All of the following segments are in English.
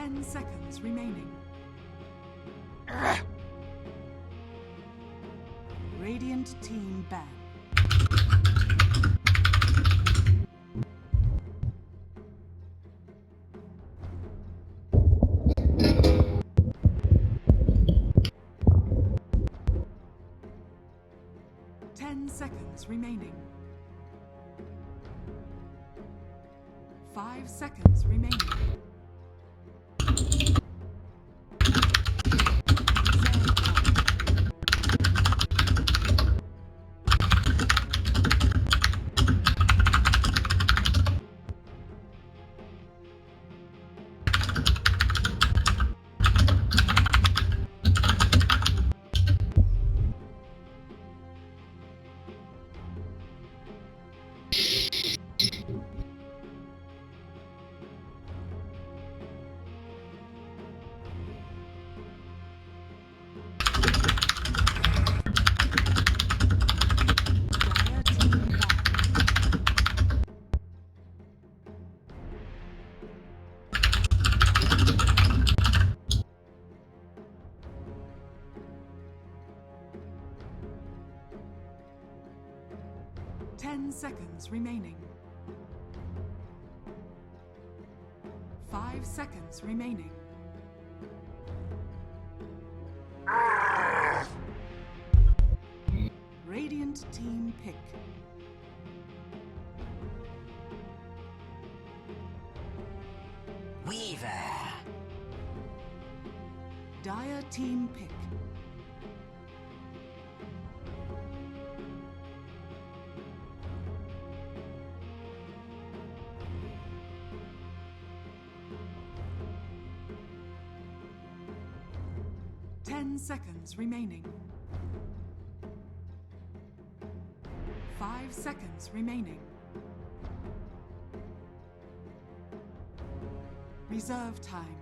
10 seconds remaining. Radiant team ban. Seconds remaining. 5 seconds remaining. Seconds remaining. 5 seconds remaining. Radiant team pick. Weaver. Dire team pick. Seconds remaining. 5 seconds remaining. Reserve time.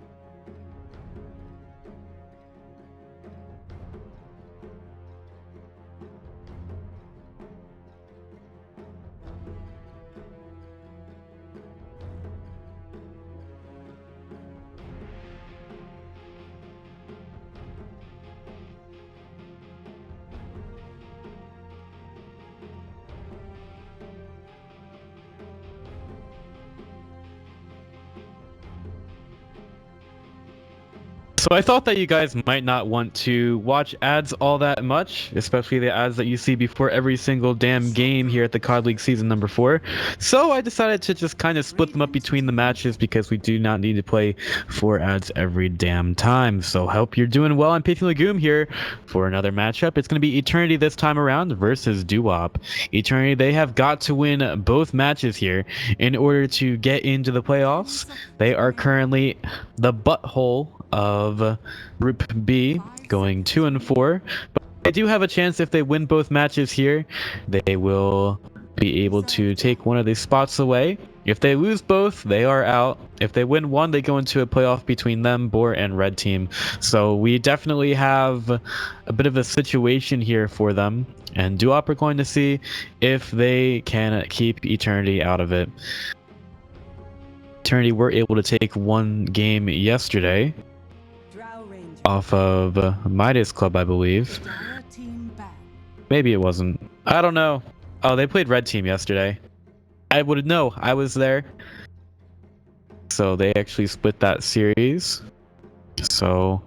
So I thought that you guys might not want to watch ads all that much, especially the ads that you see before every single damn game here at the KOD League season number 4. So I decided to just kind of split them up between the matches because we do not need to play 4 ads every damn time. So hope you're doing well. I'm Pithing Legume here for another matchup. It's going to be Eternity this time around versus Doo-Wop. Eternity, they have got to win both matches here in order to get into the playoffs. They are currently the butthole of Group B, going 2-4. But they do have a chance if they win both matches here. They will be able to take one of these spots away. If they lose both, they are out. If they win one, they go into a playoff between them, Boar, and Red Team. So we definitely have a bit of a situation here for them. And Doo-Wop are going to see if they can keep Eternity out of it. Eternity were able to take one game yesterday off of Midas Club, I believe. Maybe it wasn't. I don't know. Oh, they played Red Team yesterday. I would know. I was there. So they actually split that series. So...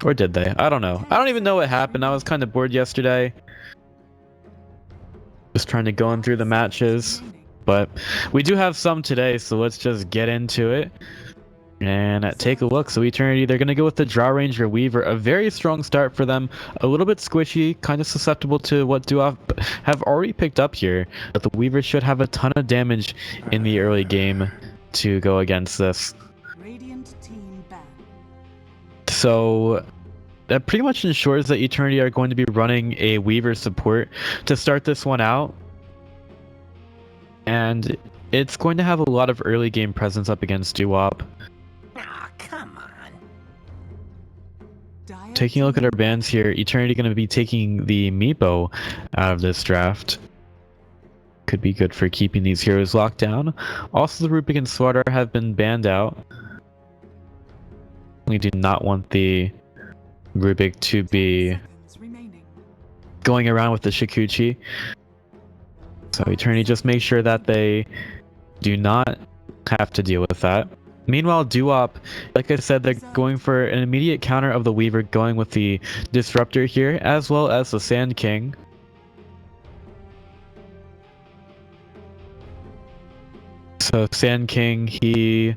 or did they? I don't know. I don't even know what happened. I was kind of bored yesterday. Just trying to go through the matches. But we do have some today, so let's just get into it. And take a look. So Eternity, they're going to go with the Draw Ranger Weaver. A very strong start for them. A little bit squishy, kind of susceptible to what Doo-Wop have already picked up here. But the Weaver should have a ton of damage in the early game to go against this. So that pretty much ensures that Eternity are going to be running a Weaver support to start this one out. And it's going to have a lot of early game presence up against Doo-Wop. Taking a look at our bans here, Eternity going to be taking the Meepo out of this draft. could be good for keeping these heroes locked down. Also, the Rubik and Slardar have been banned out. We do not want the Rubik to be Seconds remaining. going around with the Shikuchi. So Eternity just make sure that they do not have to deal with that. Meanwhile, Duop, like I said, they're going for an immediate counter of the Weaver, going with the Disruptor here, as well as the Sand King. So Sand King, he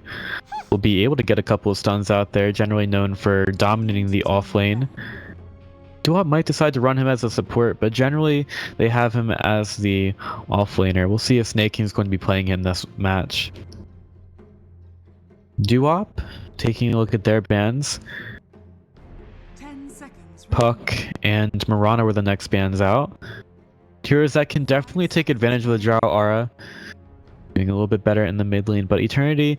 will be able to get a couple of stuns out there, generally known for dominating the off lane. Duop might decide to run him as a support, but generally they have him as the off laner. We'll see if Snake King is going to be playing him this match. Duop, taking a look at their bans. 10 seconds Puck and Mirana were the next bans out. Heroes that can definitely take advantage of the Drow Aura, doing a little bit better in the mid lane, but Eternity,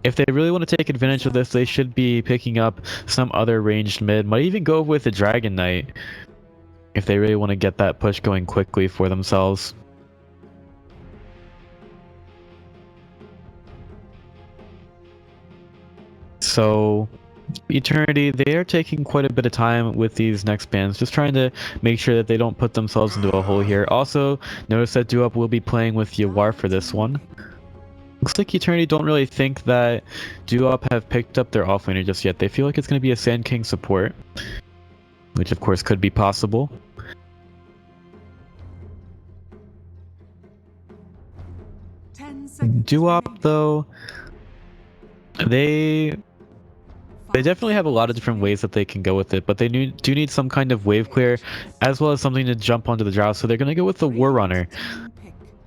if they really want to take advantage of this, they should be picking up some other ranged mid. Might even go with the Dragon Knight if they really want to get that push going quickly for themselves. So Eternity, they are taking quite a bit of time with these next bans, just trying to make sure that they don't put themselves into a hole here. Also, notice that Duop will be playing with Yawar for this one. Looks like Eternity don't really think that Duop have picked up their offlaner just yet. They feel like it's going to be a Sand King support, which of course could be possible. Duop, though, they definitely have a lot of different ways that they can go with it, but they do need some kind of wave clear, as well as something to jump onto the Drow, so they're going to go with the War Runner.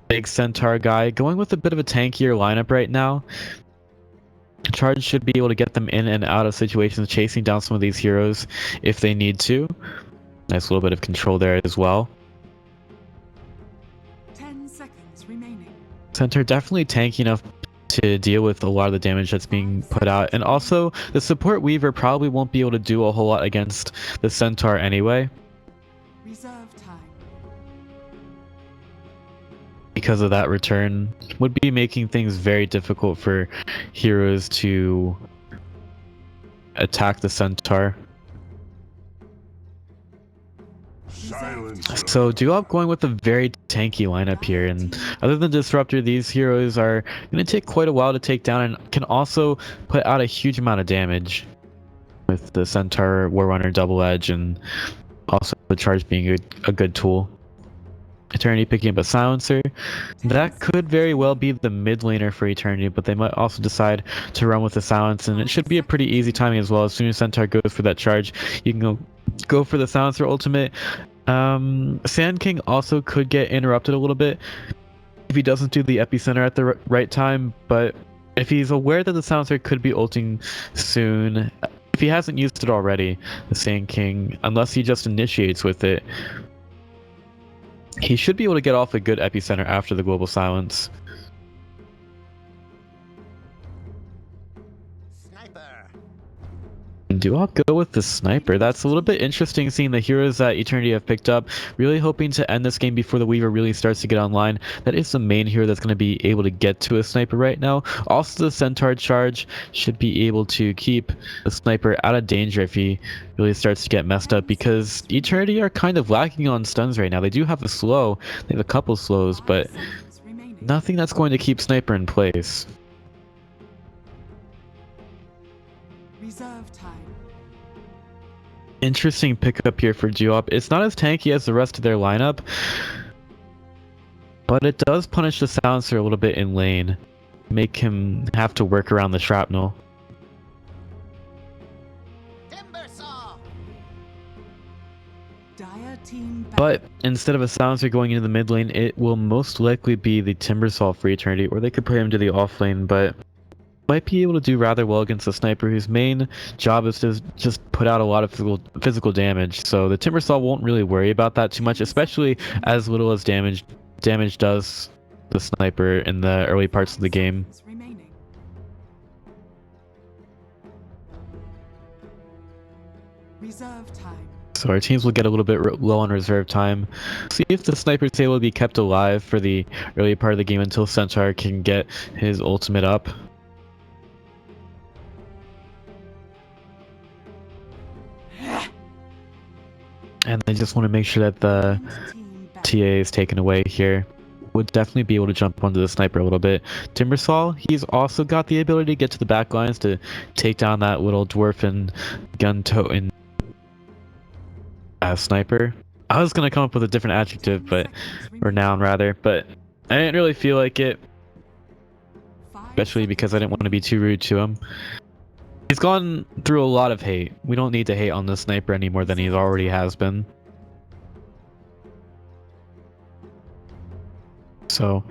Big Centaur guy, going with a bit of a tankier lineup right now. Charge should be able to get them in and out of situations, chasing down some of these heroes if they need to. Nice little bit of control there as well. 10 seconds remaining. Centaur definitely tanky enough to deal with a lot of the damage that's being put out, and also the support Weaver probably won't be able to do a whole lot against the Centaur anyway, Reserve time. because of that return would be making things very difficult for heroes to attack the Centaur. So Duop going with a very tanky lineup here, and other than Disruptor, these heroes are going to take quite a while to take down and can also put out a huge amount of damage with the Centaur, War Runner, Double Edge, and also the Charge being a good tool. Eternity picking up a Silencer. That could very well be the mid laner for Eternity, but they might also decide to run with the Silence, and it should be a pretty easy timing as well. As soon as Centaur goes for that charge, you can go for the Silencer ultimate. Sand King also could get interrupted a little bit if he doesn't do the epicenter at the right time, but if he's aware that the Silencer could be ulting soon, if he hasn't used it already, the Sand King, unless he just initiates with it, he should be able to get off a good epicenter after the global silence. Do I go with the Sniper? That's a little bit interesting, seeing the heroes that Eternity have picked up. Really hoping to end this game before the Weaver really starts to get online. That is the main hero that's going to be able to get to a Sniper right now. Also, the Centaur charge should be able to keep the Sniper out of danger if he really starts to get messed up, because Eternity are kind of lacking on stuns right now. They do have a slow, they have a couple slows, but nothing that's going to keep Sniper in place. Reserve time. Interesting pickup here for Duop. It's not as tanky as the rest of their lineup, but it does punish the Silencer a little bit in lane, make him have to work around the shrapnel. But instead of a Silencer going into the mid lane, it will most likely be the Timbersaw for Eternity, or they could play him to the off lane, but might be able to do rather well against the Sniper, whose main job is to just put out a lot of physical damage. So the Timbersaw won't really worry about that too much, especially as little as damage does the Sniper in the early parts of the game. Reserve time. So our teams will get a little bit low on reserve time. See if the sniper's able to be kept alive for the early part of the game until Centaur can get his ultimate up. And they just want to make sure that the TA is taken away here. Would definitely be able to jump onto the sniper a little bit. Timbersaw, he's also got the ability to get to the back lines to take down that little dwarfen gun-toting sniper. I was gonna come up with a different adjective, but or noun rather, but I didn't really feel like it, especially because I didn't want to be too rude to him. He's gone through a lot of hate. We don't need to hate on the sniper any more than he already has been. So,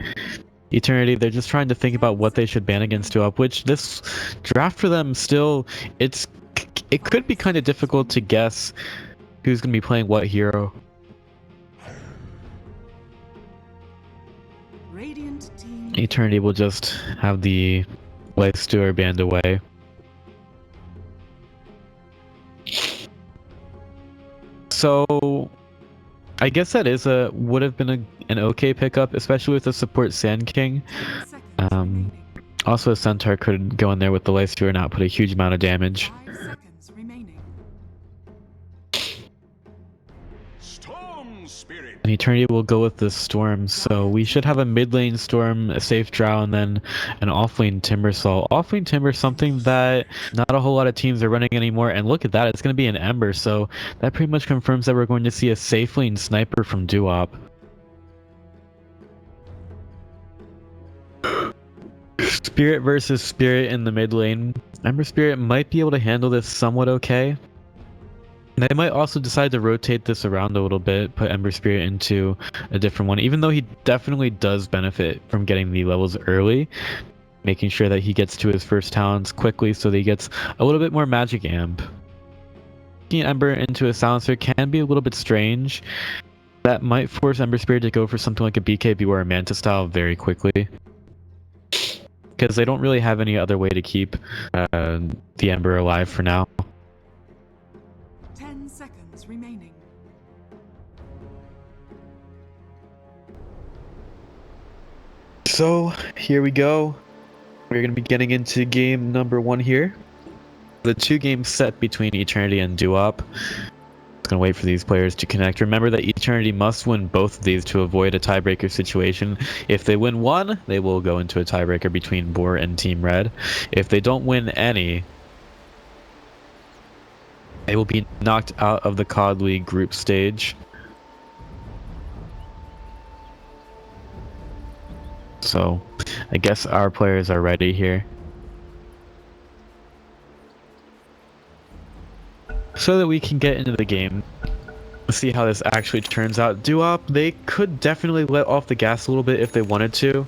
Eternity, they're just trying to think about what they should ban against 2-up, which this draft for them still, it could be kind of difficult to guess who's going to be playing what hero. Eternity will just have the Life Stewer banned away. So, I guess that would have been an okay pickup, especially with the support Sand King. Also, a Centaur could go in there with the Life Stewer and not put a huge amount of damage. And Eternity will go with the Storm, so we should have a mid lane Storm, a safe Drow, and then an off lane Timbersaw. Off lane Timber, something that not a whole lot of teams are running anymore, and look at that, it's going to be an Ember, so that pretty much confirms that we're going to see a safe lane Sniper from Duop. Spirit versus Spirit in the mid lane. Ember Spirit might be able to handle this somewhat okay. They might also decide to rotate this around a little bit, put Ember Spirit into a different one, even though he definitely does benefit from getting the levels early, making sure that he gets to his first talents quickly so that he gets a little bit more magic amp. Making Ember into a silencer can be a little bit strange. That might force Ember Spirit to go for something like a BKB or a Manta style very quickly, because they don't really have any other way to keep the Ember alive for now. Remaining. So here we go. We're going to be getting into game number 1 here. The 2 games set between Eternity and Duop. Just going to wait for these players to connect. Remember that Eternity must win both of these to avoid a tiebreaker situation. If they win one, they will go into a tiebreaker between Boar and Team Red. If they don't win any, they will be knocked out of the KOD League group stage. So, I guess our players are ready here. So that we can get into the game. See how this actually turns out. Duop, they could definitely let off the gas a little bit if they wanted to,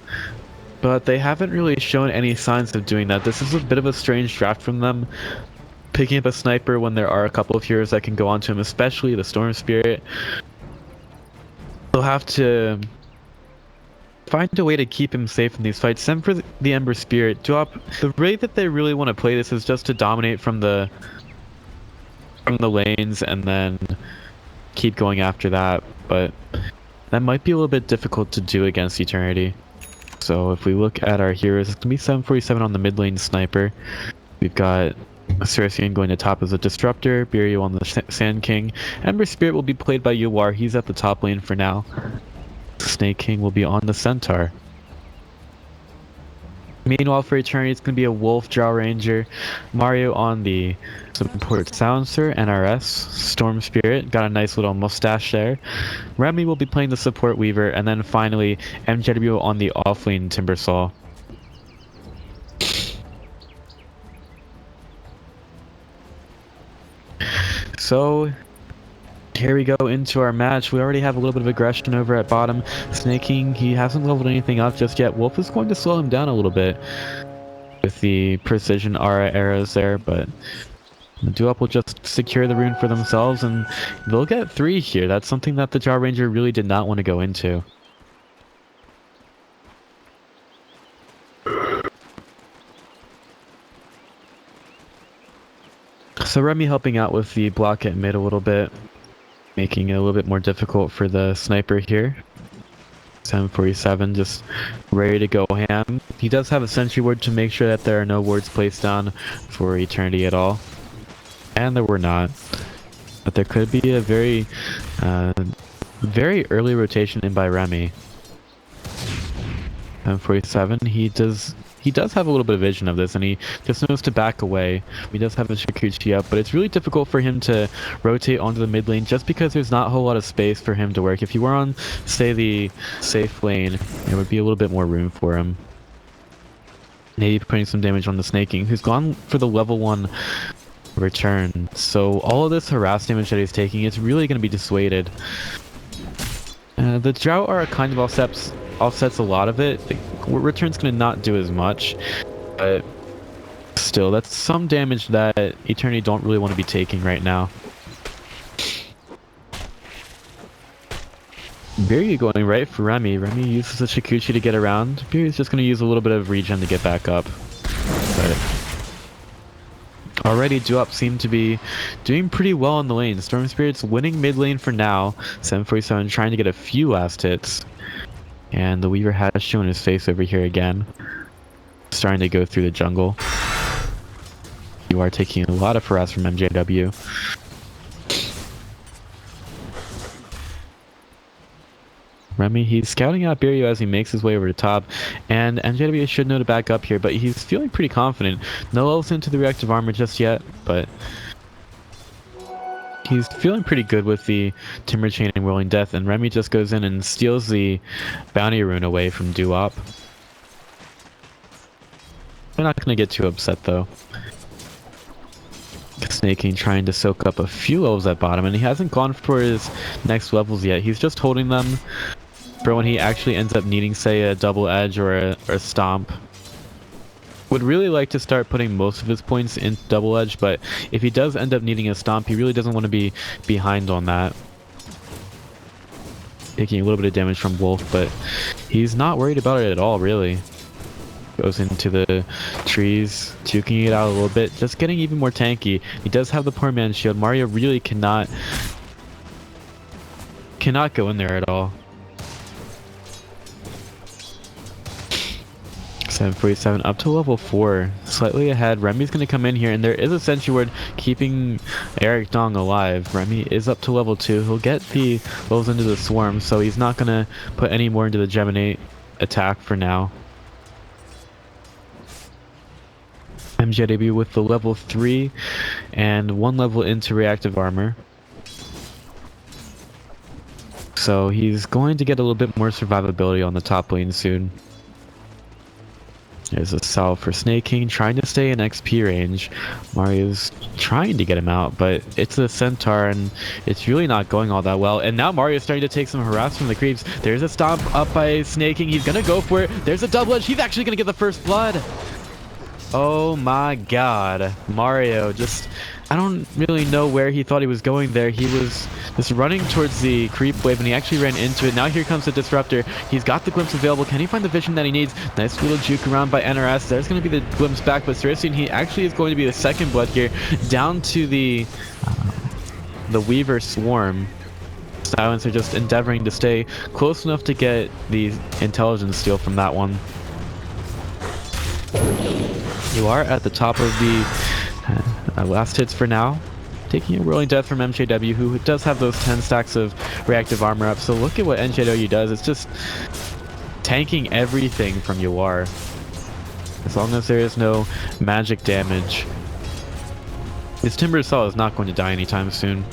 but they haven't really shown any signs of doing that. This is a bit of a strange draft from them. Picking up a sniper when there are a couple of heroes that can go onto him, especially the Storm Spirit. They'll have to find a way to keep him safe in these fights. Send for the Ember Spirit. Duop, the way that they really want to play this is just to dominate from the lanes and then keep going after that, but that might be a little bit difficult to do against Eternity. So if we look at our heroes, it's going to be 747 on the mid lane Sniper. We've got Cerulean going to top as a Disruptor, Biryu on the Sand King. Ember Spirit will be played by Yuwar, he's at the top lane for now. Snake King will be on the Centaur. Meanwhile for Eternity, it's going to be a Wolf, Drow Ranger, Mario on the support Silencer, NRS, Storm Spirit, got a nice little mustache there. Remy will be playing the support Weaver, and then finally MJW on the offlane Timbersaw. So here we go into our match. We already have a little bit of aggression over at bottom. Snake King, he hasn't leveled anything up just yet. Wolf is going to slow him down a little bit with the precision aura arrows there, but the Duop will just secure the rune for themselves, and they'll get 3 here. That's something that the Drow Ranger really did not want to go into. So Remy helping out with the block at mid a little bit. making it a little bit more difficult for the sniper here. 747 just ready to go ham. He does have a sentry ward to make sure that there are no wards placed down for eternity at all. And there were not. But there could be a very early rotation in by Remy. 747, he does have a little bit of vision of this, and he just knows to back away. He does have a Shikuchi up, but it's really difficult for him to rotate onto the mid lane just because there's not a whole lot of space for him to work. If he were on, say, the safe lane, there would be a little bit more room for him. Maybe putting some damage on the Snaking, who's gone for the level 1 return. So all of this harass damage that he's taking is really going to be dissuaded. The Drought are kind of offsets a lot of it. Return's going to not do as much, but still, that's some damage that Eternity don't really want to be taking right now. Biryu going right for Remy. Remy uses the Shikuchi to get around. Biryu's just going to use a little bit of regen to get back up. But already Duop seem to be doing pretty well on the lane. Storm Spirit's winning mid lane for now. 747 trying to get a few last hits. And the Weaver has shown his face over here again. Starting to go through the jungle. You are taking a lot of harass from MJW. Remy, he's scouting out Biryu as he makes his way over to top, and MJW should know to back up here, but he's feeling pretty confident. No levels into the reactive armor just yet, but he's feeling pretty good with the Timber Chain and Rolling Death, and Remy just goes in and steals the Bounty Rune away from Duop. They're not going to get too upset though. Snaking trying to soak up a few levels at bottom, and he hasn't gone for his next levels yet. He's just holding them for when he actually ends up needing, say, a double edge or a stomp. Would really like to start putting most of his points in double edge, but if he does end up needing a stomp, he really doesn't want to be behind on that. Taking a little bit of damage from Wolf, but he's not worried about it at all, really. Goes into the trees, juking it out a little bit, just getting even more tanky. He does have the poor man's shield. Mario really cannot go in there at all. 747 up to level 4, slightly ahead. Remy's going to come in here, and there is a sentry ward keeping Eric Dong alive. Remy is up to level 2. He'll get the levels into the swarm, so he's not going to put any more into the Geminate attack for now. MJW with the level 3 and 1 level into reactive armor. So he's going to get a little bit more survivability on the top lane soon. There's a salve for Snaking, trying to stay in XP range. Mario's trying to get him out, but it's a Centaur, and it's really not going all that well. And now Mario's starting to take some harass from the creeps. There's a stomp up by Snaking. He's going to go for it. There's a double edge. He's actually going to get the first blood. Oh my god. Mario just... I don't really know where he thought he was going there. He was just running towards the creep wave, and he actually ran into it. Now here comes the Disruptor. He's got the glimpse available. Can he find the vision that he needs? Nice little juke around by NRS. There's going to be the glimpse back, but Cerisian, he actually is going to be the second blood here, down to the Weaver Swarm. Silencer just endeavoring to stay close enough to get the intelligence steal from that one. You are at the top of the last hits for now. Taking a Rolling Death from MJW, who does have those 10 stacks of reactive armor up. So look at what MJW does. It's just tanking everything from Yawar. As long as there is no magic damage. His Timber Saw is not going to die anytime soon.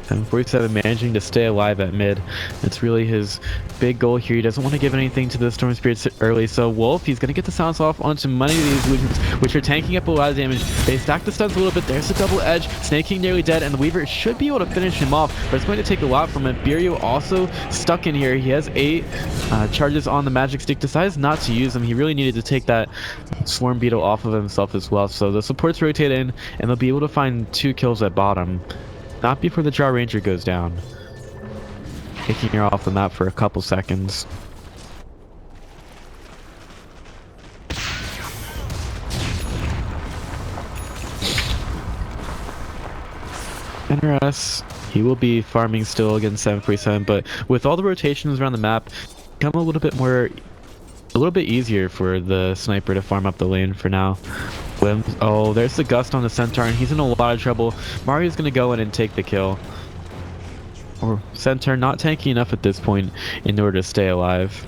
747 managing to stay alive at mid. It's really his big goal here. He doesn't want to give anything to the Storm Spirits early, so Wolf, he's going to get the silence off onto many of these illusions, which are tanking up a lot of damage. They stack the stuns a little bit. There's the double edge. Snaking nearly dead, and the Weaver should be able to finish him off, but it's going to take a lot from him. Biryu also stuck in here. He has 8 charges on the magic stick. Decides not to use them. He really needed to take that Swarm Beetle off of himself as well, so the supports rotate in, and they'll be able to find 2 kills at bottom. Not before the Draw Ranger goes down. Taking her off the map for a couple seconds. NRS, he will be farming still against 747, but with all the rotations around the map, become a little bit easier for the sniper to farm up the lane for now. Oh, there's the gust on the Centaur, and he's in a lot of trouble. Mario's gonna go in and take the kill. Or Centaur not tanky enough at this point in order to stay alive.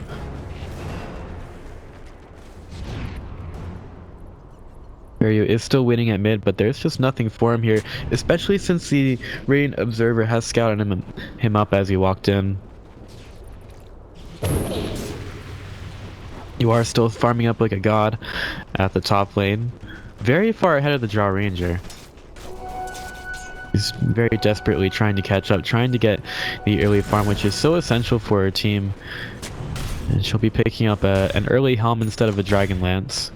Mario is still winning at mid, but there's just nothing for him here, especially since the Radiant Observer has scouted him up as he walked in. You are still farming up like a god at the top lane, very far ahead of the Draw Ranger. He's very desperately trying to catch up, trying to get the early farm, which is so essential for her team. And she'll be picking up an early helm instead of a Dragon Lance.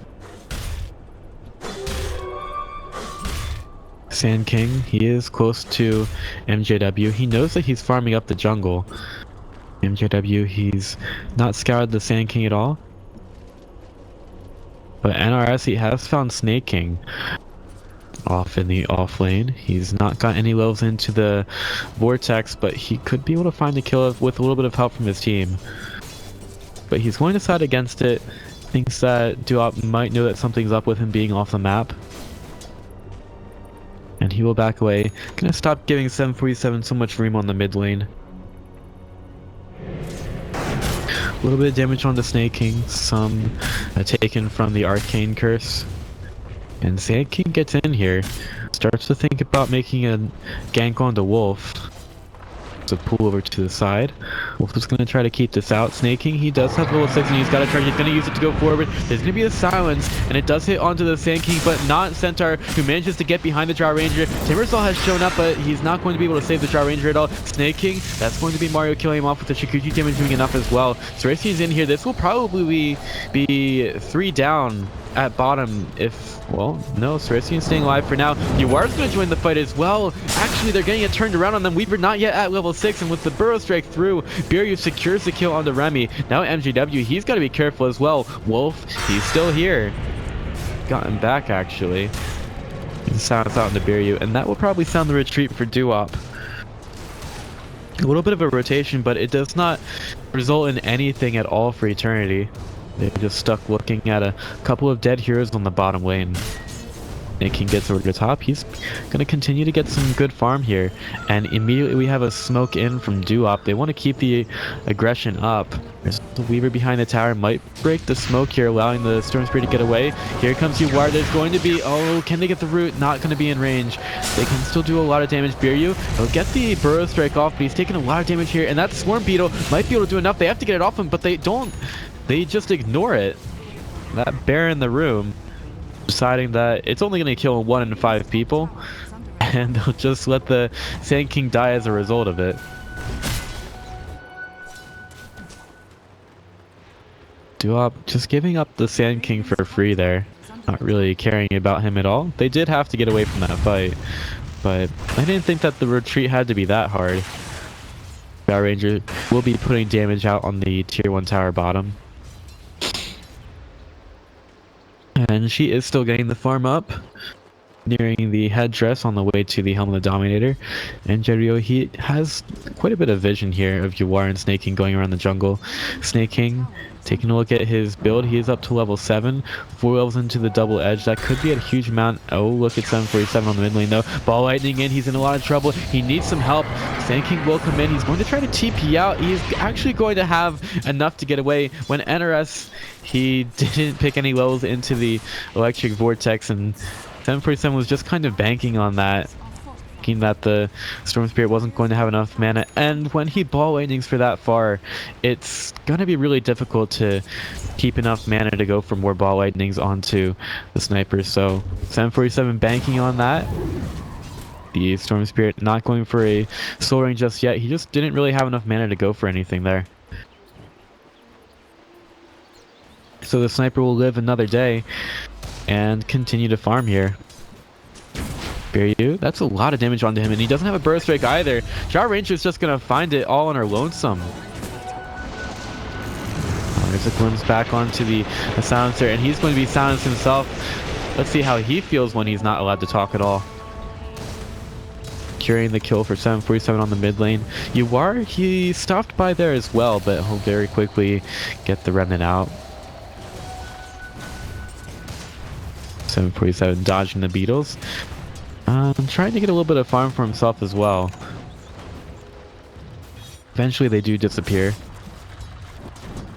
Sand King, he is close to MJW. He knows that he's farming up the jungle. MJW, he's not scoured the Sand King at all. But NRS, he has found Snake King off in the off lane. He's not got any levels into the Vortex, but he could be able to find a kill with a little bit of help from his team. But he's going to side against it. Thinks that Duop might know that something's up with him being off the map. And he will back away. Gonna stop giving 747 so much room on the mid lane. A little bit of damage on the Snake King. Some taken from the Arcane Curse. And Sand King gets in here. Starts to think about making a gank on the Wolf. To pull over to the side. Wolf is going to try to keep this out. Snake King, he does have level 6 and he's got a charge. He's going to use it to go forward. There's going to be a silence and it does hit onto the Sand King, but not Centaur, who manages to get behind the Draw Ranger. Timbersaw has shown up, but he's not going to be able to save the Draw Ranger at all. Snake King, that's going to be Mario killing him off with the Shikuchi damage doing enough as well. Ceresian's in here. This will probably be 3 down at bottom if, well, no, Ceresian's staying alive for now. Yuar's going to join the fight as well. Actually, they're getting it turned around on them. Weaver not yet at level 6, and with the Burrow Strike through, Biryu secures the kill onto Remy. Now MJW, he's got to be careful as well. Wolf, he's still here. Got him back, actually. Silence out into Biryu, and that will probably sound the retreat for Duop. A little bit of a rotation, but it does not result in anything at all for Eternity. They're just stuck looking at a couple of dead heroes on the bottom lane. Snake King gets over the top. He's going to continue to get some good farm here. And immediately we have a smoke in from Duop. They want to keep the aggression up. There's the Weaver behind the tower. Might break the smoke here, allowing the Storm Spirit to get away. Here comes Yuar. There's going to be... Oh, can they get the root? Not going to be in range. They can still do a lot of damage. Biryu, they'll get the Burrow Strike off, but he's taking a lot of damage here. And that Swarm Beetle might be able to do enough. They have to get it off him, but they don't. They just ignore it. That bear in the room, deciding that it's only going to kill 1 in 5 people, and they'll just let the Sand King die as a result of it. Duop just giving up the Sand King for free there, not really caring about him at all. They did have to get away from that fight, but I didn't think that the retreat had to be that hard. Draw Ranger will be putting damage out on the tier 1 tower bottom. And she is still getting the farm up, nearing the headdress on the way to the Helm of the Dominator. And Jerio, he has quite a bit of vision here of Yuar and Snake King going around the jungle. Snake King taking a look at his build. He is up to level 7, 4 levels into the double edge. That could be a huge amount. Oh, look at 747 on the mid lane though. Ball lightning in. He's in a lot of trouble. He needs some help. Sand King will come in. He's going to try to TP out. He's actually going to have enough to get away when NRS, he didn't pick any levels into the electric vortex, and 747 was just kind of banking on that, thinking that the Storm Spirit wasn't going to have enough mana. And when he ball lightnings for that far, it's going to be really difficult to keep enough mana to go for more ball lightnings onto the sniper. So 747 banking on that. The Storm Spirit not going for a soul ring just yet. He just didn't really have enough mana to go for anything there. So the sniper will live another day and continue to farm here. Biryu, that's a lot of damage onto him, and he doesn't have a Burrow Strike either. Draw Ranger is just going to find it all on her lonesome. There's a glimpse back onto the silencer, and he's going to be silenced himself. Let's see how he feels when he's not allowed to talk at all. securing the kill for 747 on the mid lane. He stopped by there as well, but he'll very quickly get the remnant out. 747 dodging the beetles. Trying to get a little bit of farm for himself as well. Eventually they do disappear.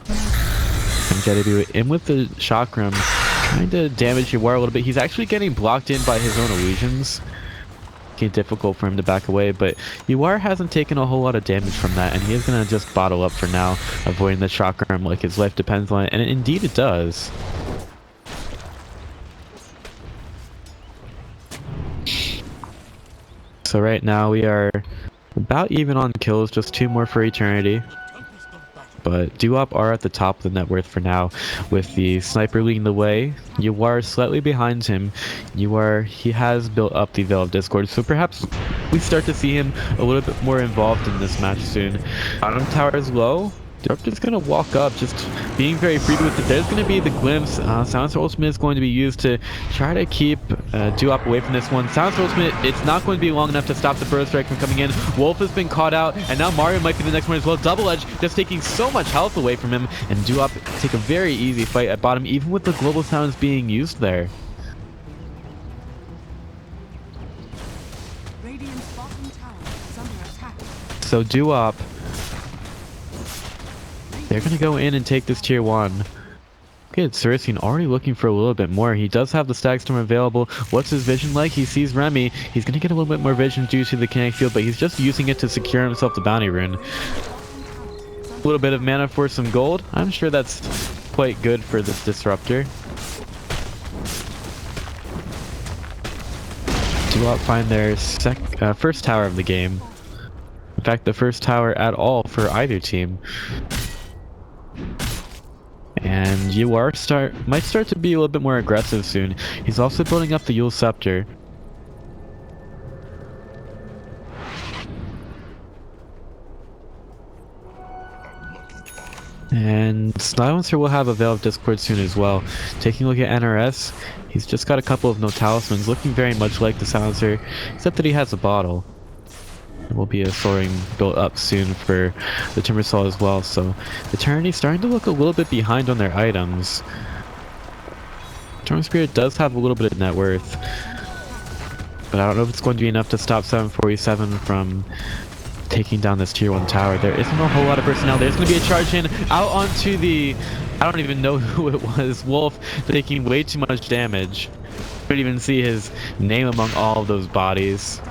And JW in with the chakram, trying to damage Yawar a little bit. He's actually getting blocked in by his own illusions. Making it difficult for him to back away, but Yawar hasn't taken a whole lot of damage from that, and he is going to just bottle up for now, avoiding the chakram like his life depends on it, and indeed it does. So right now we are about even on kills, just 2 more for eternity. But Duop are at the top of the net worth for now, with the sniper leading the way. Yawar slightly behind him. He has built up the Veil of Discord, so perhaps we start to see him a little bit more involved in this match soon. Bottom tower is low. Duop just gonna walk up, just being very free with it. There's gonna be the glimpse. Silencer Ultimate is going to be used to try to keep Duop away from this one. Silencer Ultimate, it's not going to be long enough to stop the Burst Strike from coming in. Wolf has been caught out, and now Mario might be the next one as well. Double Edge just taking so much health away from him, and Duop take a very easy fight at bottom, even with the global sounds being used there. Radiant's bottom tower is under attack. So Duop, they're going to go in and take this tier 1. Okay, it's Cerisian already looking for a little bit more. He does have the Stag Storm available. What's his vision like? He sees Remy. He's going to get a little bit more vision due to the kinetic field, but he's just using it to secure himself the bounty rune. A little bit of mana for some gold. I'm sure that's quite good for this disruptor. Duop find their first tower of the game. In fact, the first tower at all for either team. And Yawar might start to be a little bit more aggressive soon. He's also building up the Yule Scepter. And Silencer will have a Veil of Discord soon as well. Taking a look at NRS, he's just got a couple of no talismans, looking very much like the Silencer, except that he has a bottle. There will be a soaring built up soon for the Timbersaw as well, so Eternity's starting to look a little bit behind on their items. Storm Spirit does have a little bit of net worth, but I don't know if it's going to be enough to stop 747 from taking down this tier 1 tower. There isn't a whole lot of personnel. There's going to be a charge in out onto the, I don't even know who it was, Wolf, taking way too much damage. You don't even see his name among all of those bodies.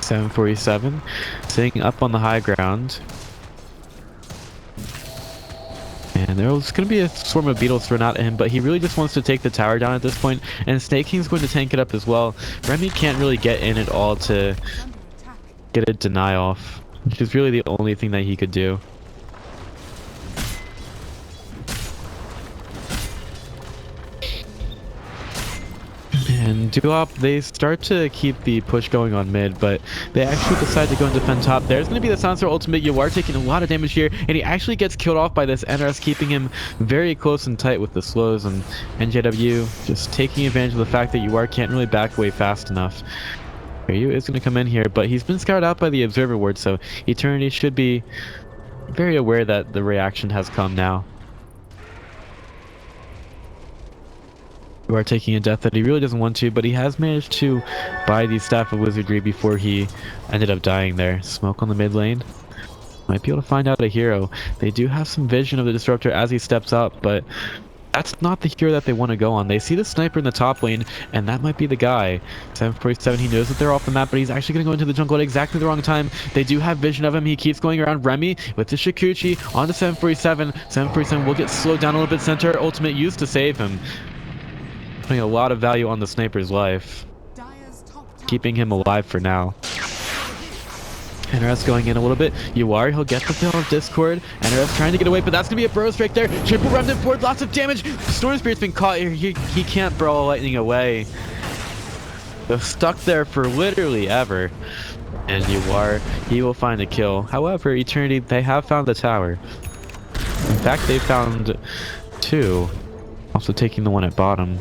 747 sitting up on the high ground, and there's going to be a swarm of beetles thrown out at him, but he really just wants to take the tower down at this point, and Snake King's going to tank it up as well. Remy can't really get in at all to get a deny off, which is really the only thing that he could do. And Duop, they start to keep the push going on mid, but they actually decide to go and defend top. There's going to be the Silencer Ultimate. Yawar taking a lot of damage here, and he actually gets killed off by this NRS, keeping him very close and tight with the slows, and NJW just taking advantage of the fact that Yawar can't really back away fast enough. Ryu is going to come in here, but he's been scouted out by the Observer Ward, so Eternity should be very aware that the reaction has come now. You are taking a death that he really doesn't want to, but he has managed to buy the Staff of Wizardry before he ended up dying there. Smoke on the mid lane. Might be able to find out a hero. They do have some vision of the Disruptor as he steps up, but that's not the hero that they want to go on. They see the sniper in the top lane, and that might be the guy. 747, he knows that they're off the map, but he's actually going to go into the jungle at exactly the wrong time. They do have vision of him. He keeps going around Remy with the Shikuchi onto 747. 747 will get slowed down a little bit. Centaur Ultimate used to save him. Putting a lot of value on the sniper's life, keeping him alive for now. NRS going in a little bit. Yawar, he'll get the Veil of Discord. NRS trying to get away, but that's gonna be a burrow strike there. Triple remnant board, lots of damage. Storm Spirit's been caught here. He can't burrow lightning away. They're stuck there for literally ever. And Yawar, he will find a kill. However, Eternity, they have found the tower. In fact, they found 2. Also taking the one at bottom.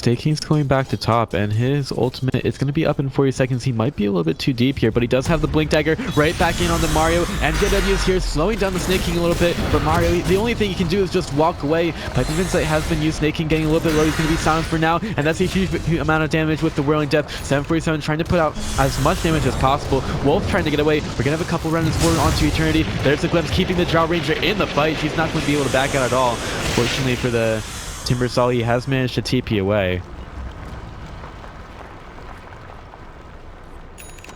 Staking's going back to top, and his ultimate is going to be up in 40 seconds. He might be a little bit too deep here, but he does have the Blink Dagger right back in onto Mario, and JW is here slowing down the Snake King a little bit, but Mario, the only thing he can do is just walk away. Piping Insight has been used, Snake King getting a little bit low, he's going to be silenced for now, and that's a huge amount of damage with the Whirling Death. 747 trying to put out as much damage as possible. Wolf trying to get away. We're going to have a couple runs forward onto Eternity. There's the glimpse, keeping the Drow Ranger in the fight. He's not going to be able to back out at all. Fortunately for the Timbersaw, he has managed to TP away.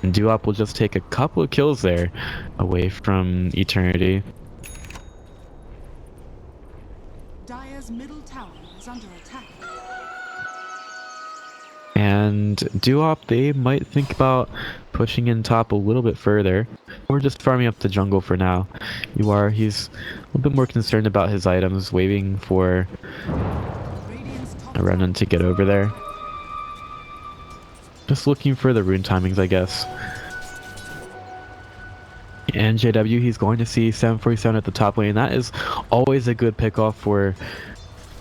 And Duop will just take a couple of kills there away from Eternity. Dire's middle tower is under attack. And Duop, they might think about pushing in top a little bit further, or just farming up the jungle for now. He's a little bit more concerned about his items, waiting for a Renan to get over there. Just looking for the rune timings, I guess. And JW, he's going to see 747 at the top lane. That is always a good pickoff for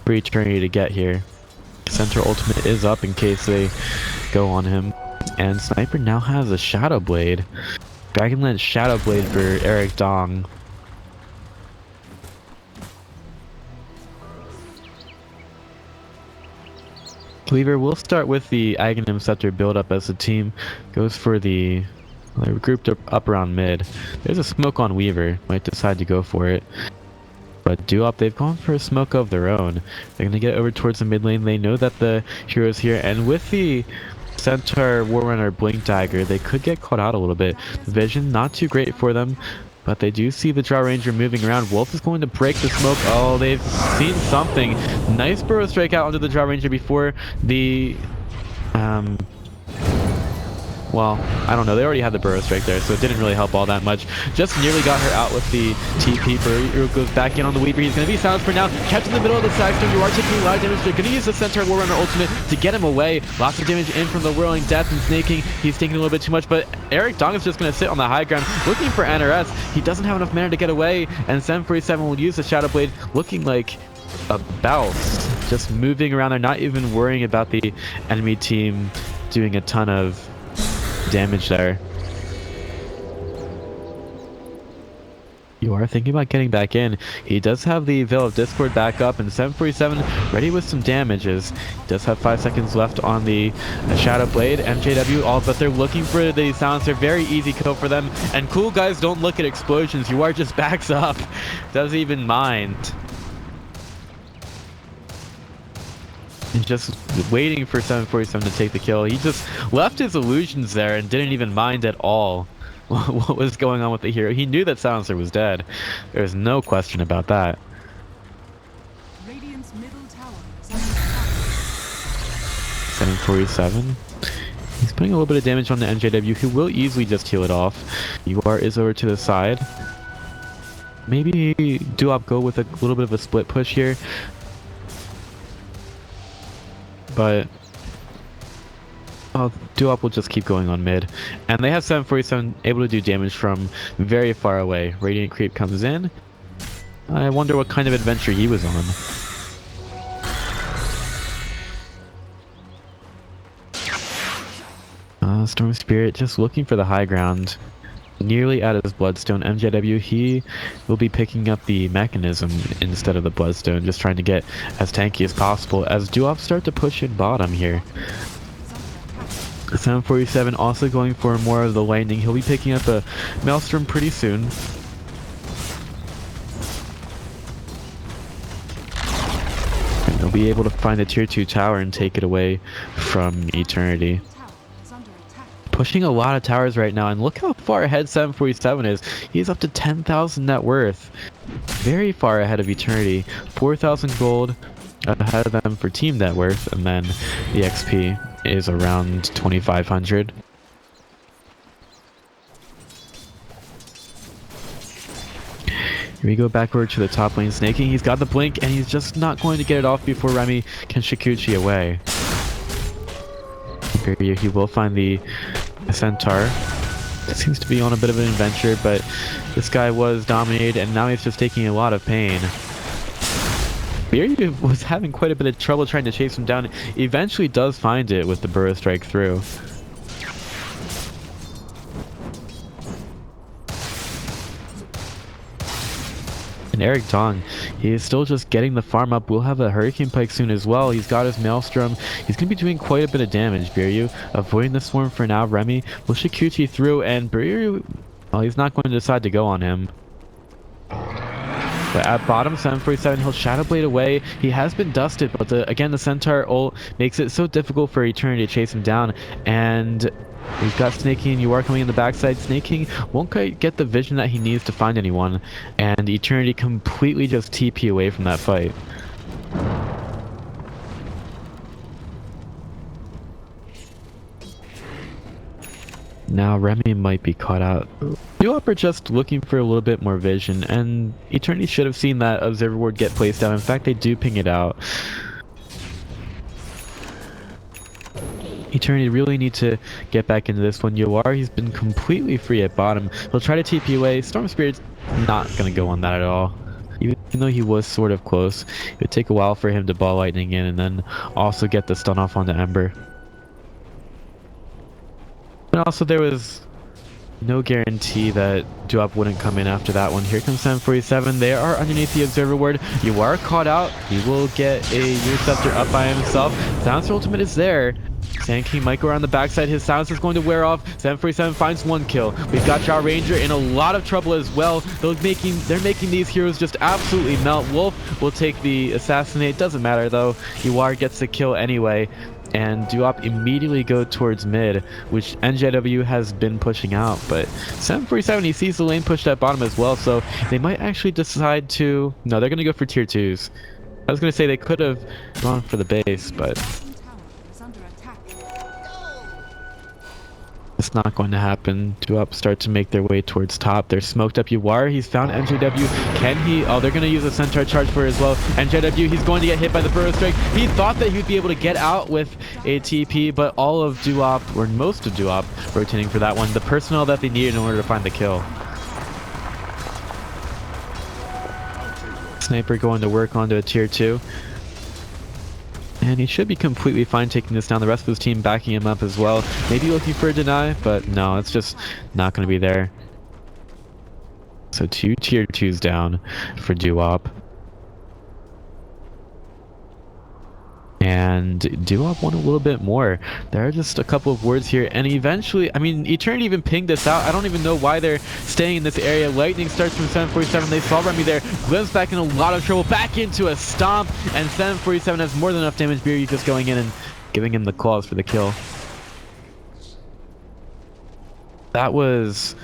Eternity to get here. Center ultimate is up in case they go on him. And Sniper now has a Shadow Blade. Dragonlance Shadow Blade for Eric Dong. Cleaver will start with the Aghanim Scepter build up as the team goes for they're grouped up around mid. There's a smoke on Weaver, might decide to go for it. But Duop, they've gone for a smoke of their own. They're going to get over towards the mid lane. They know that the hero's here, and with the Centaur Warrunner Blink Dagger, they could get caught out a little bit. Vision, not too great for them, but they do see the Drow Ranger moving around. Wolf is going to break the smoke. Oh, they've seen something. Nice burrow strike out onto the Drow Ranger before the... well, I don't know. They already had the burrow strike there, so it didn't really help all that much. Just nearly got her out with the TP. Burrow goes back in on the Weaver. He's going to be silenced for now. Kept in the middle of the Sagstorm. You are taking a lot of damage. They're going to use the Centaur Warrunner ultimate to get him away. Lots of damage in from the Whirling Death and Snake King. He's taking a little bit too much, but Eric Dong is just going to sit on the high ground looking for NRS. He doesn't have enough mana to get away, and 747 will use the Shadow Blade looking like a bounce. Just moving around there, not even worrying about the enemy team doing a ton of damage there. You are thinking about getting back in. He does have the Veil of Discord back up, and 747 ready with some damages. He does have 5 seconds left on the Shadow Blade. MJW, all but they're looking for the silencer. Very easy kill for them. And cool guys don't look at explosions. You are just backs up. Doesn't even mind. And just waiting for 747 to take the kill. He just left his illusions there and didn't even mind at all what was going on with the hero. He knew that silencer was dead. There's no question about that. Radiant's middle tower is under attack. 747. He's putting a little bit of damage on the NJW, who will easily just heal it off. UR is over to the side. Maybe Duop go with a little bit of a split push here. But Duop will just keep going on mid. And they have 747 able to do damage from very far away. Radiant Creep comes in. I wonder what kind of adventure he was on. Storm Spirit just looking for the high ground. Nearly out of his Bloodstone. MJW, he will be picking up the Mechanism instead of the Bloodstone, just trying to get as tanky as possible as Duop start to push in bottom here. 747 also going for more of the lightning. He'll be picking up a Maelstrom pretty soon. And he'll be able to find the tier 2 tower and take it away from Eternity. Pushing a lot of towers right now, and look how far ahead 747 is. He's up to 10,000 net worth. Very far ahead of Eternity. 4,000 gold ahead of them for team net worth, and then the XP is around 2,500. Here we go backward to the top lane. Snaking, he's got the blink, and he's just not going to get it off before Remy can Shikuchi away. Here he will find the Centaur. It seems to be on a bit of an adventure, but this guy was dominated, and now he's just taking a lot of pain. Beery was having quite a bit of trouble trying to chase him down. Eventually does find it with the burrow strike through. And Eric Dong, he is still just getting the farm up. We'll have a Hurricane Pike soon as well. He's got his Maelstrom. He's going to be doing quite a bit of damage. Biryu avoiding the swarm for now. Remy will Shikuchi through, and Biryu, well, he's not going to decide to go on him. But at bottom, 747, he'll Shadow Blade away. He has been dusted, but again, the Centaur ult makes it so difficult for Eternity to chase him down. And we've got Snake King and Yuar coming in the backside. Snake King won't quite get the vision that he needs to find anyone. And Eternity completely just TP away from that fight. Now Remy might be caught out. Duop are just looking for a little bit more vision, and Eternity should have seen that Observer Ward get placed down. In fact, they do ping it out. Eternity really need to get back into this one. Yoar, he's been completely free at bottom. He'll try to TP away. Storm Spirit's not going to go on that at all. Even though he was sort of close, it would take a while for him to ball lightning in and then also get the stun off onto Ember. And also there was no guarantee that Duop wouldn't come in after that one. Here comes 747. They are underneath the Observer Ward. You are caught out. He will get a Interceptor up by himself. Silencer ultimate is there. Sand King might go around the backside. His silence is going to wear off. 747 finds one kill. We've got Jaw Ranger in a lot of trouble as well. They're making these heroes just absolutely melt. Wolf will take the assassinate. Doesn't matter though. Yuar gets the kill anyway. And Duop immediately go towards mid, which NJW has been pushing out. But 747, he sees the lane pushed at bottom as well, so they might actually decide to... No, they're going to go for tier 2s. I was going to say they could have gone for the base, but... it's not going to happen. Duop start to make their way towards top. They're smoked up Yuar. He's found NJW. Can he? Oh, they're going to use a Centaur charge for it as well. NJW, he's going to get hit by the burrow strike. He thought that he would be able to get out with a TP, but all of Duop, or most of Duop, rotating for that one. The personnel that they needed in order to find the kill. Sniper going to work onto a tier 2. And he should be completely fine taking this down. The rest of his team backing him up as well. Maybe looking for a deny, but no, it's just not going to be there. So 2 tier 2s down for Duop. And Duop won a little bit more. There are just a couple of wards here, and eventually, I mean, Eternity even pinged this out. I don't even know why they're staying in this area. Lightning starts from 747. They saw Remy there. Glimpse back in a lot of trouble. Back into a stomp, and 747 has more than enough damage. Beery just going in and giving him the claws for the kill. That was...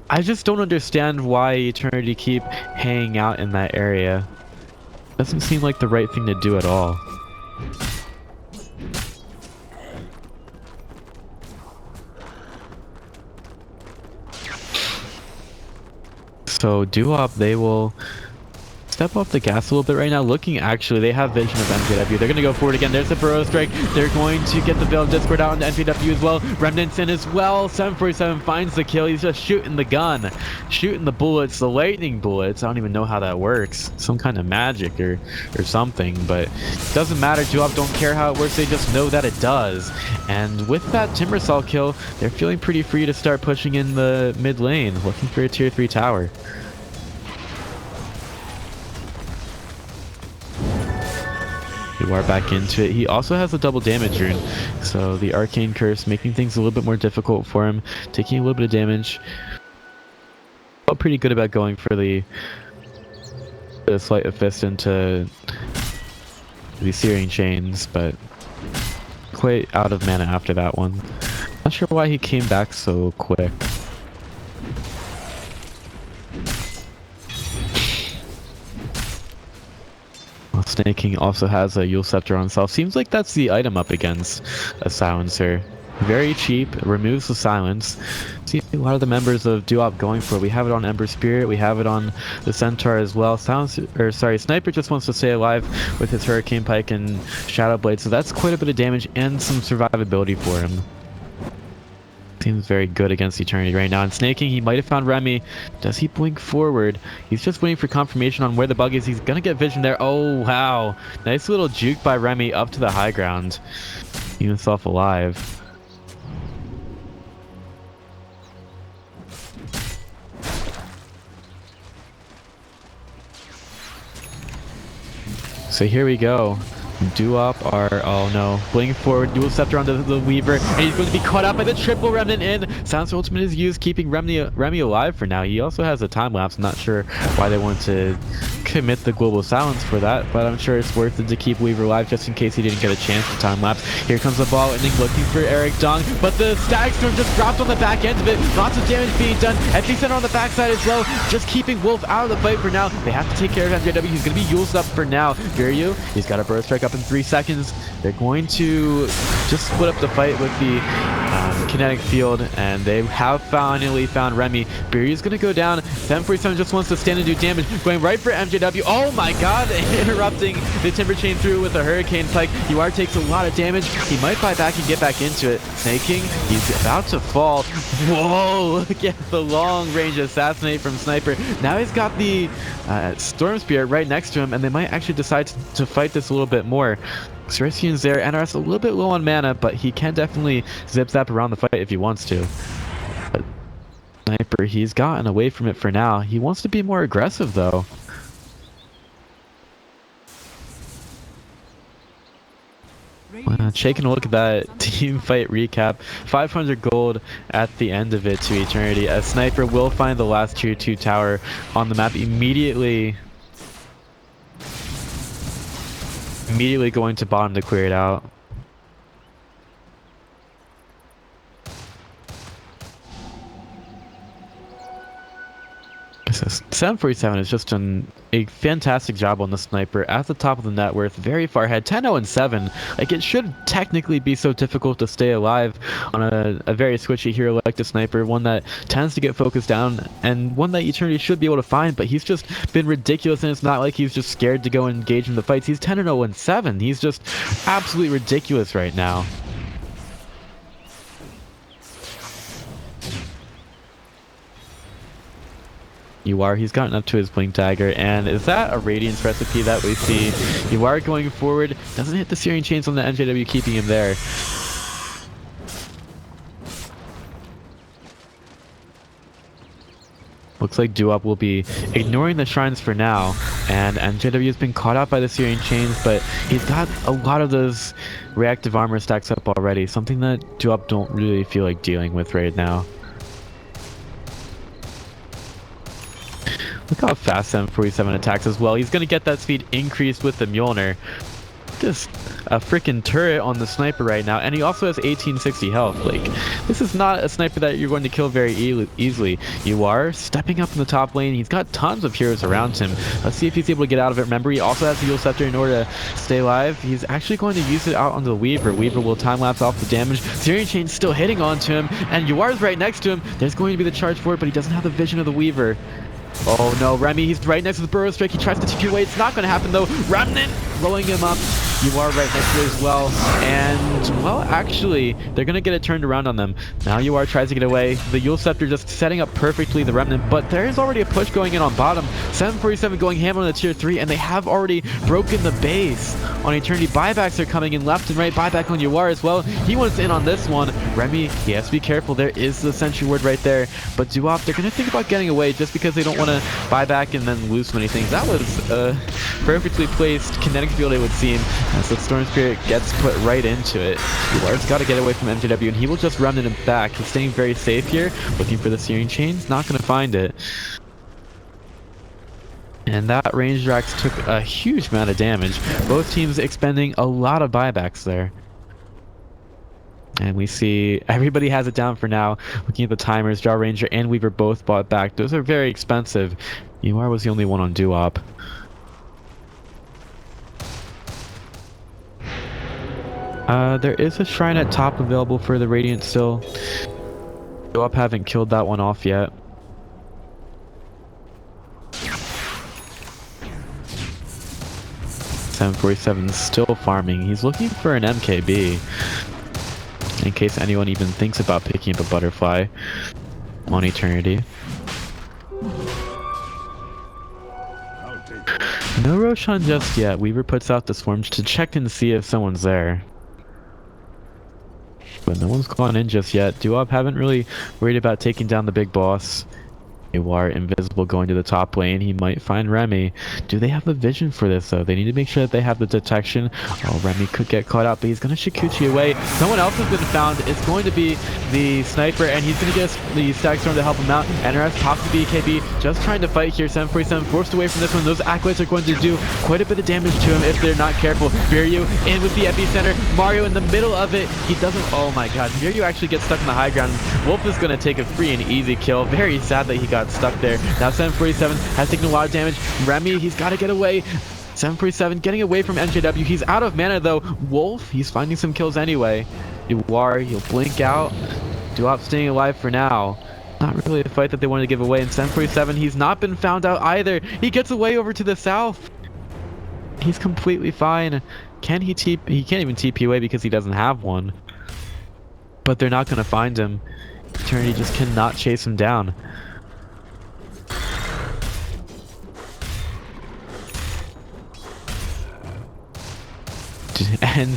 I just don't understand why Eternity keep hanging out in that area. Doesn't seem like the right thing to do at all. So Duop, they will step off the gas a little bit right now. Looking, actually, they have vision of NJW. They're going to go forward again. There's a burrow strike. They're going to get the Veil of Discord out into NJW as well. Remnants in as well. 747 finds the kill. He's just shooting the gun, shooting the bullets, the lightning bullets. I don't even know how that works. Some kind of magic or something, but it doesn't matter. Duop don't care how it works. They just know that it does. And with that Timbersaw kill, they're feeling pretty free to start pushing in the mid lane, looking for a tier 3 tower. You are back into it. He also has a double damage rune, so the Arcane Curse making things a little bit more difficult for him, taking a little bit of damage. Felt pretty good about going for the Sleight of Fist into the Searing Chains, but quite out of mana after that one. Not sure why he came back so quick. Snake King also has a Yule Scepter on himself. Seems like that's the item up against a Silencer. Very cheap, removes the silence. See a lot of the members of Duop going for it. We have it on Ember Spirit, we have it on the Centaur as well. Sniper just wants to stay alive with his Hurricane Pike and Shadow Blade, so that's quite a bit of damage and some survivability for him. Seems very good against Eternity right now. And snaking, he might have found Remy. Does he blink forward? He's just waiting for confirmation on where the bug is. He's gonna get vision there. Oh, wow. Nice little juke by Remy up to the high ground. Keep himself alive. So here we go. Duop are, oh no, blink forward, dual scepter onto the Weaver, and he's going to be caught out by the triple remnant in. Silence Ultimate is used, keeping Remy alive for now. He also has a time lapse. I'm not sure why they want to commit the global silence for that, but I'm sure it's worth it to keep Weaver alive just in case he didn't get a chance to time lapse. Here comes the ball, and then looking for Eric Dong, but the Static Storm just dropped on the back end of it. Lots of damage being done. FD Center on the backside as well, just keeping Wolf out of the fight for now. They have to take care of MJW. He's going to be Yule's up for now. Viryu, he's got a burst strike up in 3 seconds. They're going to just split up the fight with the kinetic field, and they have finally found Remy. Viryu's going to go down. 747 just wants to stand and do damage, going right for MJW. Oh my god, interrupting the Timber Chain through with a Hurricane Pike. UR takes a lot of damage. He might buy back and get back into it. Snaking, he's about to fall. Whoa, look at the long range assassinate from Sniper. Now he's got the Storm Spirit right next to him, and they might actually decide to fight this a little bit more. Xerxian's there. NRS a little bit low on mana, but he can definitely zip zap around the fight if he wants to. But Sniper, he's gotten away from it for now. He wants to be more aggressive though. Taking a look at that team fight recap. 500 gold at the end of it to Eternity, as Sniper will find the last tier 2 tower on the map immediately going to bottom to clear it out. So 747 has just done a fantastic job on the Sniper at the top of the net worth, very far ahead, 10-0-7. Like, it should technically be so difficult to stay alive on a very switchy hero like the Sniper, one that tends to get focused down, and one that Eternity should be able to find, but he's just been ridiculous, and it's not like he's just scared to go and engage in the fights. He's 10-0-7. He's just absolutely ridiculous right now. He's gotten up to his Blink Dagger, and is that a Radiance recipe that we see? going forward, doesn't hit the Searing Chains on the MJW, keeping him there. Looks like Duop will be ignoring the shrines for now, and MJW has been caught out by the Searing Chains, but he's got a lot of those reactive armor stacks up already, something that Duop don't really feel like dealing with right now. Look how fast 747 attacks as well. He's going to get that speed increased with the Mjolnir. Just a freaking turret on the Sniper right now, and he also has 1860 health. Like, this is not a Sniper that you're going to kill very easily. Stepping up in the top lane. He's got tons of heroes around him. Let's see if he's able to get out of it. Remember, he also has the Yule Scepter in order to stay alive. He's actually going to use it out onto the Weaver. Weaver will time lapse off the damage. Searing Chain's still hitting onto him, and Yuar's right next to him. There's going to be the charge for it, but he doesn't have the vision of the Weaver. Oh no, Remy, he's right next to the Burrow Strike. He tries to TP away. It's not going to happen though. Remnant blowing him up. Right next to it as well. And, well, actually, they're going to get it turned around on them. Now tries to get away. The Yule Scepter just setting up perfectly the Remnant, but there is already a push going in on bottom. 747 going ham on the tier 3, and they have already broken the base on Eternity. Buybacks are coming in left and right. Buyback on Yuar as well. He wants in on this one. Remy, he has to be careful. There is the Sentry Ward right there. But Duop, they're going to think about getting away just because they don't want to buy back and then lose so many things. That was a perfectly placed kinetic field, it would seem, as the Storm Spirit gets put right into it. Yuar's got to get away from MJW, and he will just run him back. He's staying very safe here, looking for the Searing Chains. Not going to find it. And that range Drax took a huge amount of damage. Both teams expending a lot of buybacks there. And we see everybody has it down for now. Looking at the timers, Draw Ranger and Weaver both bought back. Those are very expensive. Yuar was the only one on Duop. There is a shrine at top available for the Radiant still. Duop haven't killed that one off yet. $747 still farming. He's looking for an MKB. in case anyone even thinks about picking up a butterfly on Eternity. No Roshan just yet. Weaver puts out the swarms to check and see if someone's there. But no one's gone in just yet. Duop haven't really worried about taking down the big boss. War invisible going to the top lane. He might find Remy. Do they have the vision for this though? They need to make sure that they have the detection. Oh, Remy could get caught out, but he's gonna Shikuchi away. Someone else has been found. It's going to be the sniper, and he's gonna get the stack storm to help him out. NRS possibly BKB just trying to fight here. 747 forced away from this one. Those acolytes are going to do quite a bit of damage to him if they're not careful. Viryu in with the epicenter. Mario in the middle of it. He doesn't. Oh my god. Viryu actually gets stuck in the high ground. Wolf is gonna take a free and easy kill. Very sad that he got stuck there. Now 747 has taken a lot of damage. Remy, he's got to get away. 747 getting away from MJW. He's out of mana though. Wolf, he's finding some kills anyway. War, he'll blink out. Duop staying alive for now. Not really a fight that they wanted to give away. And 747, he's not been found out either. He gets away over to the south. He's completely fine. Can he TP? He can't even TP away because he doesn't have one. But they're not going to find him. Eternity just cannot chase him down. And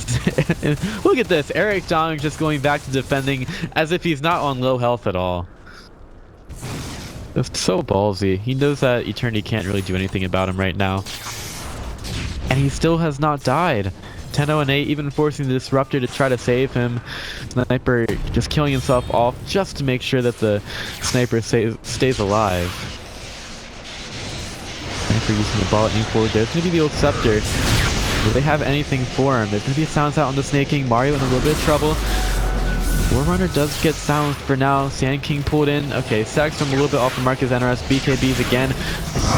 look at this, Eric Dong just going back to defending as if he's not on low health at all. That's so ballsy. He knows that Eternity can't really do anything about him right now. And he still has not died. 10-0 and 8, even forcing the Disruptor to try to save him. Sniper just killing himself off just to make sure that the Sniper stays alive. Sniper using the ball at forward. There's going to be the old Scepter. Do they have anything for him? There's going to be a silence out on the Snake King. Mario in a little bit of trouble. Warrunner does get silenced for now. Sand King pulled in. Okay, Sax from a little bit off the mark as NRS. BKBs again.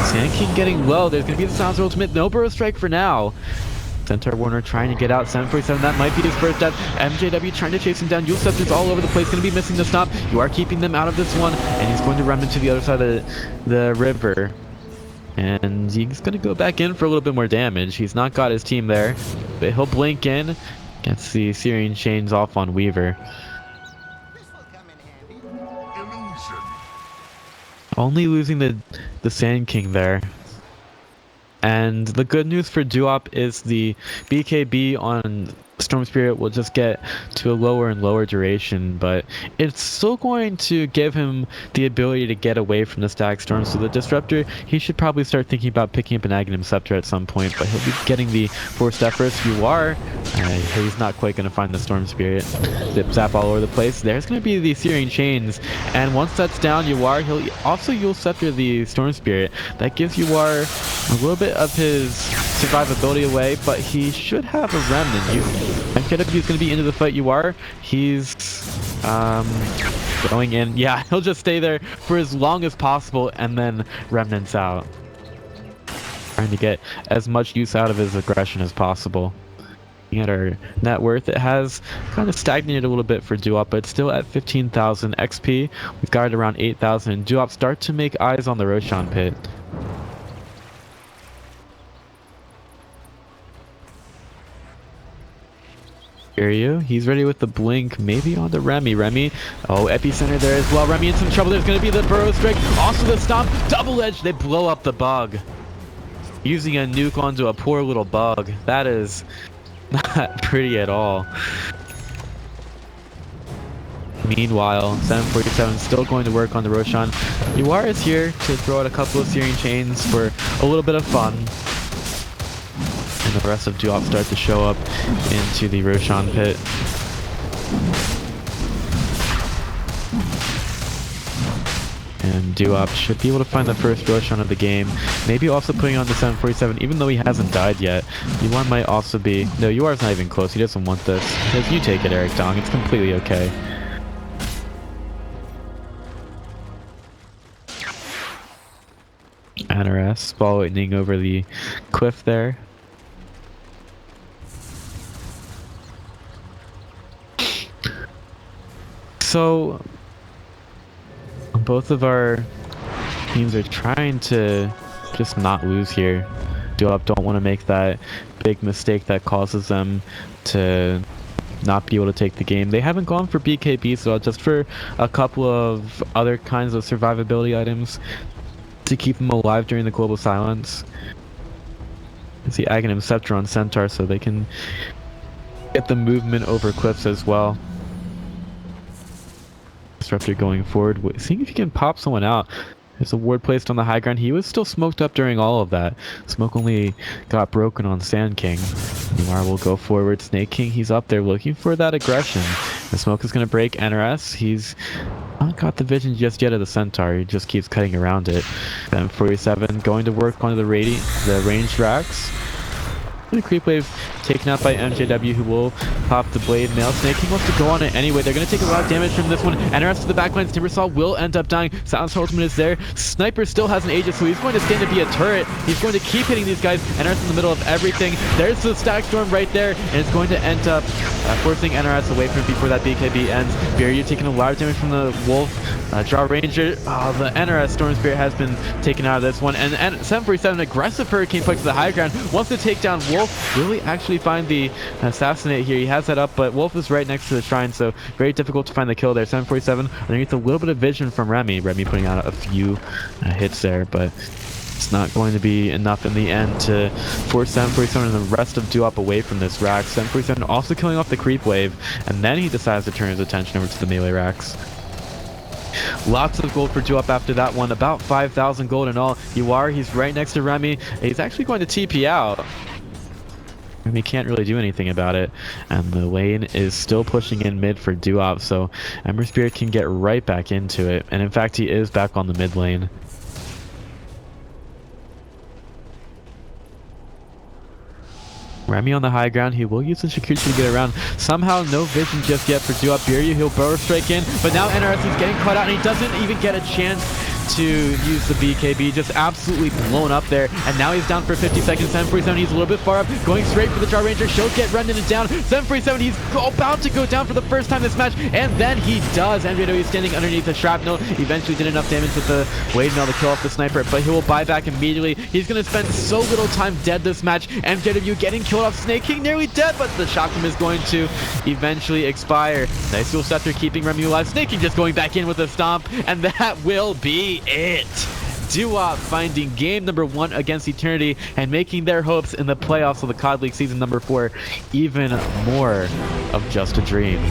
Sand King getting low. There's going to be the Silence Ultimate. No Burrow Strike for now. Centaur Warner trying to get out. 747, that might be his first death. MJW trying to chase him down. Yule Scepter's all over the place. Going to be missing the stop. You are keeping them out of this one. And he's going to run into the other side of the river. And he's going to go back in for a little bit more damage. He's not got his team there, but he'll blink in. Gets the Syrian chains off on Weaver. Only losing the Sand King there. And the good news for Duop is the BKB on Storm Spirit will just get to a lower and lower duration, but it's still going to give him the ability to get away from the Static Storm. So the Disruptor, he should probably start thinking about picking up an Aghanim Scepter at some point, but he'll be getting the forced efforts. You are, he's not quite going to find the Storm Spirit. Zip zap all over the place. There's going to be the Searing Chains, and once that's down, Yuar, he'll also Yule Scepter the Storm Spirit. That gives Yuar a little bit of his survivability away, but he should have a Remnant. MKW is going to be into the fight. You are. He's going in. Yeah, he'll just stay there for as long as possible and then Remnants out. Trying to get as much use out of his aggression as possible. Looking at our net worth, it has kind of stagnated a little bit for Duop, but it's still at 15,000 XP. We've got it around 8,000. Duop start to make eyes on the Roshan pit. He's ready with the blink, maybe on the Remy. Oh, epicenter there as well. Remy in some trouble. There's going to be the Burrow Strike. Also the Stomp. Double Edge. They blow up the bug. Using a nuke onto a poor little bug. That is not pretty at all. Meanwhile, 747 still going to work on the Roshan. Yuar is here to throw out a couple of Searing Chains for a little bit of fun. And the rest of Duop start to show up into the Roshan pit. And Duop should be able to find the first Roshan of the game. Maybe also putting on the 747, even though he hasn't died yet. Yuar might also be... No, Yuar's not even close. He doesn't want this. Because you take it, Eric Dong. It's completely okay. NRS, ball lightning over the cliff there. So, both of our teams are trying to just not lose here. Duop don't want to make that big mistake that causes them to not be able to take the game. They haven't gone for BKB, so just for a couple of other kinds of survivability items to keep them alive during the global silence. You see Aghanim Scepter on Centaur, so they can get the movement over cliffs as well. Disruptor going forward, seeing if he can pop someone out. There's a ward placed on the high ground. He was still smoked up during all of that. Smoke only got broken on Sand King. Neymar will go forward. Snake King, he's up there looking for that aggression. The smoke is going to break NRS. He's not got the vision just yet of the Centaur. He just keeps cutting around it. Then 47 going to work on the ranged racks. The creep wave taken out by MJW, who will pop the blade mail. Snake King wants to go on it anyway. They're going to take a lot of damage from this one. NRS to the backlines. Timbersaw will end up dying. Silence ultimate is there. Sniper still has an Aegis, so he's going to stand to be a turret. He's going to keep hitting these guys. NRS in the middle of everything. There's the Stack Storm right there, and it's going to end up forcing NRS away from it before that BKB ends. Barrier taking a lot of damage from the Wolf. Draw Ranger. The NRS Storm Spirit has been taken out of this one. And 747, aggressive Hurricane Punch to the high ground. Wants to take down Wolf. Will he actually find the assassinate here? He has that up, but Wolf is right next to the shrine, so very difficult to find the kill there. 747 underneath a little bit of vision from Remy. Remy putting out a few hits there, but it's not going to be enough in the end to force 747 and the rest of Duop away from this rack. 747 also killing off the creep wave, and then he decides to turn his attention over to the melee racks. Lots of gold for Duop after that one, about 5,000 gold in all. Yuar, he's right next to Remy. He's actually going to TP out. He can't really do anything about it, and the lane is still pushing in mid for Duop, so Ember Spirit can get right back into it, and in fact he is back on the mid lane. Remy on the high ground, he will use the Shakuchi to get around. Somehow no vision just yet for Duop. Biryu, he'll burrow strike in, but now NRS is getting caught out and he doesn't even get a chance to use the BKB, just absolutely blown up there, and now he's down for 50 seconds. 747, he's a little bit far up, going straight for the Jar Ranger. She'll get Rendon down. 747, he's about to go down for the first time this match, and then he does. MJW standing underneath the shrapnel, eventually did enough damage with the blade mail to kill off the sniper, but he will buy back immediately. He's going to spend so little time dead this match. MJW getting killed off. Snake King nearly dead, but the Chakram is going to eventually expire. Nice dual scepter keeping Remy alive. Snake King just going back in with a stomp, and that will be it. Duop finding game number 1 against Eternity and making their hopes in the playoffs of the KOD League season number 4 even more of just a dream.